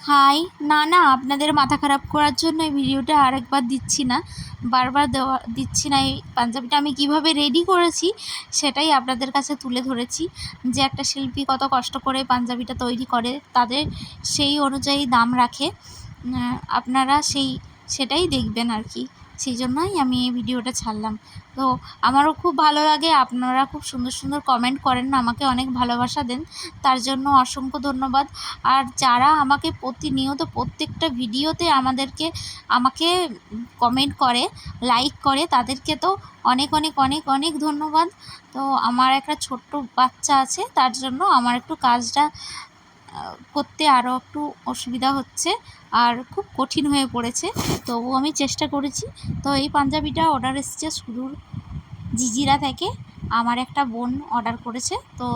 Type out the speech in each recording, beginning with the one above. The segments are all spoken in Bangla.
হাই। না, আপনাদের মাথা খারাপ করার জন্য এই ভিডিওটা আরেকবার দিচ্ছি না, বারবার দিচ্ছি না। এই পাঞ্জাবিটা আমি কিভাবে রেডি করেছি সেটাই আপনাদের কাছে তুলে ধরেছি, যে একটা শিল্পী কত কষ্ট করে পাঞ্জাবিটা তৈরি করে, তাদের সেই অনুযায়ী দাম রাখে। আপনারা সেটাই দেখবেন আর কি, সেই জন্যই আমি এই ভিডিওটা ছাড়লাম। তো আমারও খুব ভালো লাগে, আপনারা খুব সুন্দর সুন্দর কমেন্ট করেন, আমাকে অনেক ভালোবাসা দেন, তার জন্য অসংখ্য ধন্যবাদ। আর যারা আমাকে প্রতিনিয়ত প্রত্যেকটা ভিডিওতে আমাকে কমেন্ট করে, লাইক করে, তাদেরকে তো অনেক অনেক অনেক অনেক ধন্যবাদ। তো আমার একটা ছোট্ট বাচ্চা আছে, তার জন্য আমার একটু কাজটা করতে আরও একটু অসুবিধা হচ্ছে, আর খুব কঠিন হয়ে পড়েছে, তবুও আমি চেষ্টা করেছি। তো এই পাঞ্জাবিটা অর্ডার এসেছে সুদূর জিজিরা থেকে, আমার একটা বোন অর্ডার করেছে। তো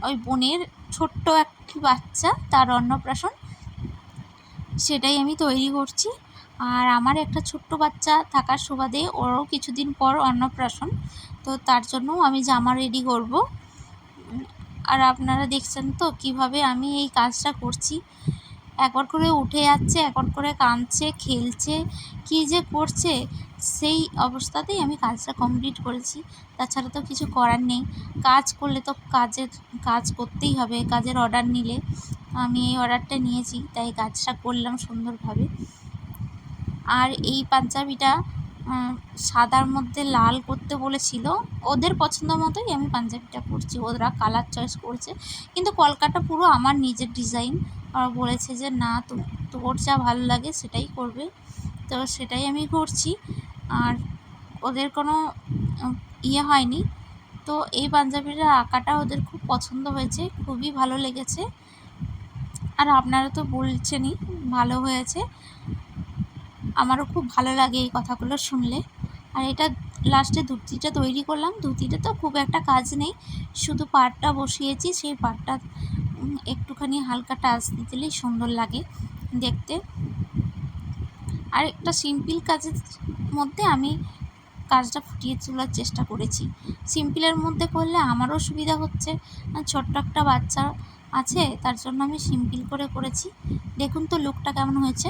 ওই বোনের ছোট্ট একটি বাচ্চা, তার অন্নপ্রাশন, সেটাই আমি তৈরি করছি। আর আমার একটা ছোট্ট বাচ্চা থাকার সুবাদে ওরও কিছুদিন পর অন্নপ্রাশন, তো তার জন্যও আমি জামা রেডি করব। আর আপনারা দেখছেন তো কিভাবে আমি এই কাজটা করছি, একবার করে উঠে যাচ্ছে, একবার করে কাঁদছে, খেলছে, কী যে করছে, সেই অবস্থাতেই আমি কাজটা কমপ্লিট করেছি। তাছাড়া তো কিছু করার নেই, কাজ করলে তো কাজ করতেই হবে। কাজের অর্ডার নিলে আমি এই অর্ডারটা নিয়েছি, তাই কাজটা করলাম সুন্দরভাবে। আর এই পাঞ্জাবিটা সাদার মধ্যে লাল করতে বলেছিল, ওদের পছন্দ মতোই আমি পাঞ্জাবিটা করছি, ওরা কালার চয়েস করছে, কিন্তু কলকাটা পুরো আমার নিজের ডিজাইন। ওরা বলেছে যে না, তোর যা ভালো লাগে সেটাই করবে, তো সেটাই আমি করছি। আর ওদের কোনো ইয়ে হয়নি। তো এই পাঞ্জাবিটার আঁকাটা ওদের খুব পছন্দ হয়েছে, খুবই ভালো লেগেছে। আর আপনারা তো বলছেনই ভালো হয়েছে, আমারও খুব ভালো লাগে এই কথাগুলো শুনলে। আর এটা লাস্টে ধুতিটা তৈরি করলাম, ধুতিটা তো খুব একটা কাজ নেই, শুধু পাড়টা বসিয়েছি, সেই পাড়টা একটুখানি হালকা টাচ দিলেই সুন্দর লাগে দেখতে। আর একটা সিম্পল কাজের মধ্যে আমি কাজটা ফুটিয়ে তোলার চেষ্টা করেছি। সিম্পলের মধ্যে করলে আমারও সুবিধা হচ্ছে, ছোট্ট একটা বাচ্চা আছে, তার জন্য আমি সিম্পল করে করেছি। দেখুন তো লুকটা কেমন হয়েছে।